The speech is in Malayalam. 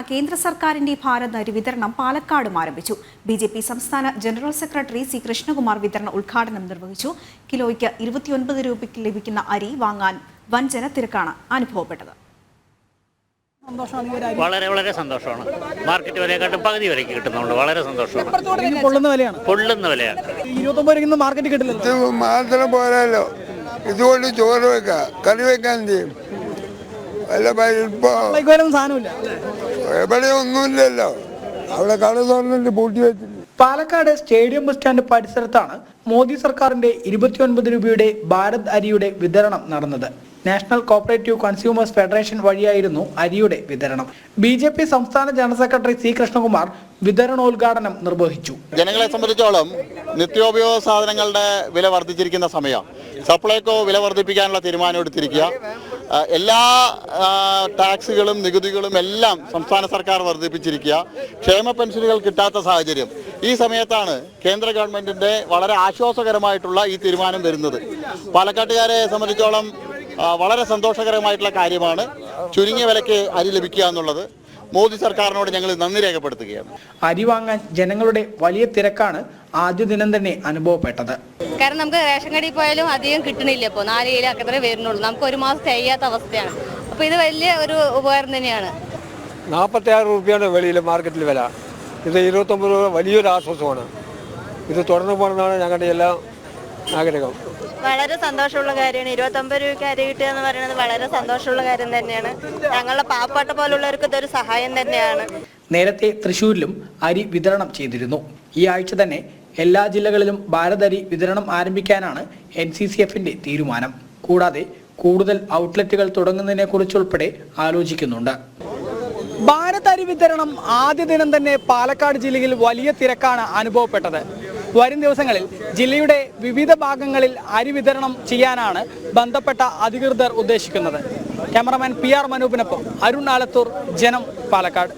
കേന്ദ്ര സർക്കാരിന്റെ ഭാരത് അരി വിതരണം പാലക്കാടും ആരംഭിച്ചു. ബിജെപി സംസ്ഥാന ജനറൽ സെക്രട്ടറി സി കൃഷ്ണകുമാർ വിതരണ ഉദ്ഘാടനം നിർവഹിച്ചു. കിലോയ്ക്ക് 29 രൂപയ്ക്ക് ലഭിക്കുന്ന അരി വാങ്ങാൻ വൻ ജനത്തിരക്കാണ് അനുഭവപ്പെട്ടത്. വളരെ വളരെ സന്തോഷമാണ്. മാർക്കറ്റ് വിലയെക്കാട്ടും പകുതി വിലയ്ക്ക് കിട്ടുന്നുണ്ട്. വളരെ സന്തോഷമാണ്. പൊള്ളുന്ന വിലയാണ്. 29 മാർക്കറ്റ് കിട്ടില്ല. മാത്രം പോരാലോ, ഇതുകൊണ്ട് ചോറ് വെക്കാം, കറി വെക്കാൻ ചെയ്യും. എവിടെ ഒന്നുമില്ലല്ലോ, അവിടെ കട തുറന്നിട്ട് പൂട്ടി വെച്ചില്ല. പാലക്കാട് സ്റ്റേഡിയം ബസ് സ്റ്റാൻഡ് പരിസരത്താണ് മോദി സർക്കാരിന്റെ 29 രൂപയുടെ ഭാരത് അരിയുടെ വിതരണം നടന്നത്. നാഷണൽ കോഓപ്പറേറ്റീവ് കൺസ്യൂമേഴ്സ് ഫെഡറേഷൻ വഴിയായിരുന്നു അരിയുടെ വിതരണം. ബിജെപി സംസ്ഥാന ജനറൽ സെക്രട്ടറി സി കൃഷ്ണകുമാർ വിതരണോദ്ഘാടനം നിർവഹിച്ചു. ജനങ്ങളെ സംബന്ധിച്ചോളം നിത്യോപയോഗ സാധനങ്ങളുടെ വില വർദ്ധിച്ചിരിക്കുന്ന സമയം സപ്ലൈകോ വില വർദ്ധിപ്പിക്കാനുള്ള തീരുമാനം എടുത്തിരിക്കുക. എല്ലാ ടാക്സുകളും നികുതികളും എല്ലാം സംസ്ഥാന സർക്കാർ വർദ്ധിപ്പിച്ചിരിക്കുക. ക്ഷേമ പെൻഷനുകൾ കിട്ടാത്ത സാഹചര്യം. ഈ സമയത്താണ് കേന്ദ്ര ഗവൺമെന്റിന്റെ വളരെ ആശ്വാസകരമായിട്ടുള്ള ഈ തീരുമാനം വരുന്നത്. പാലക്കാട്ടുകാരെ സംബന്ധിച്ചോളം വളരെ സന്തോഷകരമായിട്ടുള്ള കാര്യമാണ് ചുരുങ്ങിയ വിലയ്ക്ക് അരി ലഭിക്കുക എന്നുള്ളത്. മോദി സർക്കാരിനോട് ഞങ്ങൾ നന്ദി രേഖപ്പെടുത്തുകയാണ്. അരി വാങ്ങാൻ ജനങ്ങളുടെ വലിയ തിരക്കാണ് ആദ്യ ദിനം തന്നെ അനുഭവപ്പെട്ടത്. കാരണം നമുക്ക് റേഷൻ കടയിൽ പോയാലും അധികം കിട്ടണില്ല. ഇപ്പോൾ 4 കിലോ അത്രേ വരുന്നുള്ളൂ. നമുക്ക് ഒരു മാസം തികയാത്ത അവസ്ഥയാണ്. അപ്പോൾ ഇത് വലിയ ഒരു ഉപകാരം തന്നെയാണ്. 46 രൂപയാണ് വെളിയിൽ മാർക്കറ്റിൽ വില. ഇത് 29 രൂപ വലിയൊരു ആശ്വാസമാണ്. ഇത് തുടർന്ന് പോകണമെന്നാണ് ഞങ്ങളുടെ എല്ലാ ആഗ്രഹം. വളരെ സന്തോഷമുള്ള കാര്യമാണ്. 29 രൂപയ്ക്ക് അരി കിട്ടുക എന്ന് പറയുന്നത് വളരെ സന്തോഷമുള്ള കാര്യം തന്നെയാണ്. ഞങ്ങളുടെ പാവപ്പെട്ട പോലുള്ളവർക്ക് ഇതൊരു സഹായം തന്നെയാണ്. നേരത്തെ തൃശ്ശൂരിലും അരി വിതരണം ചെയ്തിരുന്നു. ഈ ആഴ്ച തന്നെ എല്ലാ ജില്ലകളിലും ഭാരത് അരി വിതരണം ആരംഭിക്കാനാണ് NCCFന്റെ തീരുമാനം. കൂടാതെ കൂടുതൽ ഔട്ട്ലെറ്റുകൾ തുടങ്ങുന്നതിനെ കുറിച്ചുൾപ്പെടെ ആലോചിക്കുന്നുണ്ട്. ഭാരത് അരി വിതരണം ആദ്യ ദിനം തന്നെ പാലക്കാട് ജില്ലയിൽ വലിയ തിരക്കാണ് അനുഭവപ്പെട്ടത്. വരും ദിവസങ്ങളിൽ ജില്ലയുടെ വിവിധ ഭാഗങ്ങളിൽ അരി വിതരണം ചെയ്യാനാണ് ബന്ധപ്പെട്ട അധികൃതർ ഉദ്ദേശിക്കുന്നത്. ക്യാമറമാൻ PR മനൂപിനൊപ്പം അരുൺ ആലത്തൂർ, ജനം, പാലക്കാട്.